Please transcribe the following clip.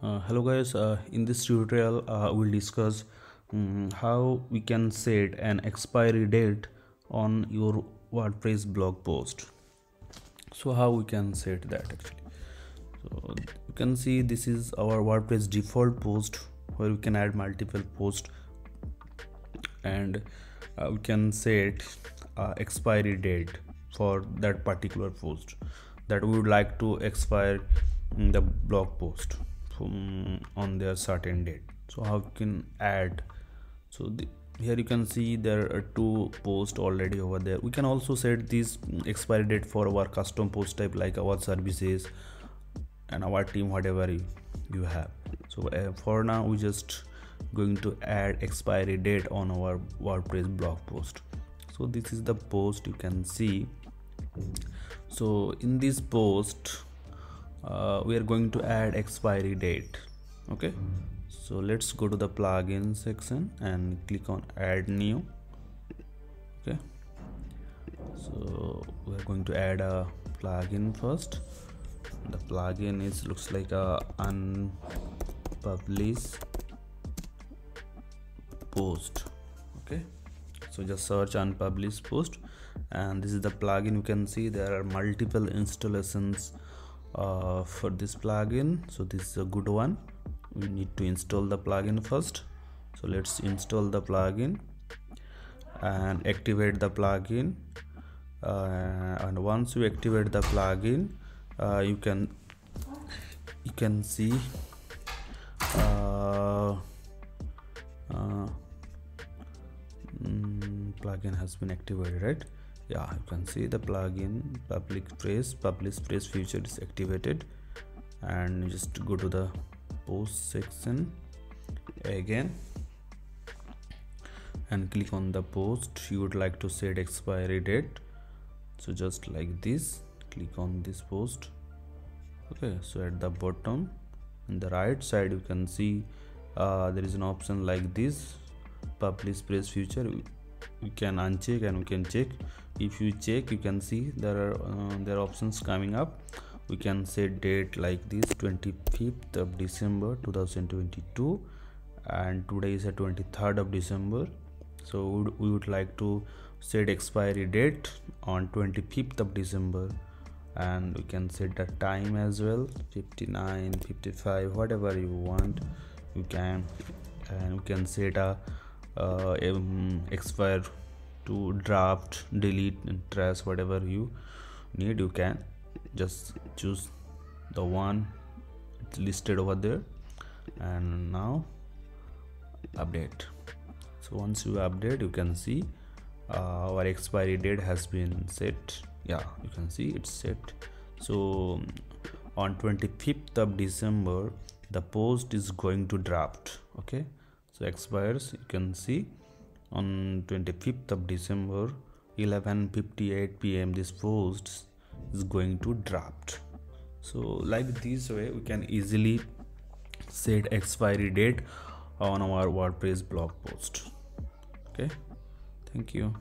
Hello guys, in this tutorial we'll discuss how we can set an expiry date on your WordPress blog post. So how we can set that actually? So you can see this is our WordPress default post where we can add multiple posts, and we can set expiry date for that particular post that we would like to expire in the blog post on their certain date. So how you can add? So here you can see there are two posts already over there. We can also set this expiry date for our custom post type, like our services and our team, whatever you have. So for now we just going to add expiry date on our WordPress blog post. So this is the post you can see. So in this post we are going to add expiry date. Okay, so let's go to the plugin section and click on add new. Okay, so we're going to add a plugin first. The plugin looks like a unpublished post. Okay, so just search unpublished post, and this is the plugin. You can see there are multiple installations for this plugin. So this is a good one. We need to install the plugin first. So let's install the plugin and activate the plugin, and once you activate the plugin, you can see plugin has been activated, right? Yeah, you can see the plugin publish phrase feature is activated, and just go to the post section again and click on the post you would like to set expiry date. So just like this, click on this post. Okay, so at the bottom on the right side you can see there is an option like this, publish phrase feature. You can uncheck and we can check. If you check, you can see there are options coming up. We can set date like this, 25th of December 2022, and today is the 23rd of December. So we would like to set expiry date on 25th of December, and we can set the time as well, 59, 55, whatever you want you can. And we can set a expire to draft, delete and trash, whatever you need. You can just choose the one it's listed over there, and now update. So once you update, you can see our expiry date has been set. Yeah, you can see it's set. So on 25th of December the post is going to draft. Okay, so expires, you can see on 25th of December 11:58 p.m. this post is going to draft. So like this way we can easily set expiry date on our WordPress blog post. Okay, thank you.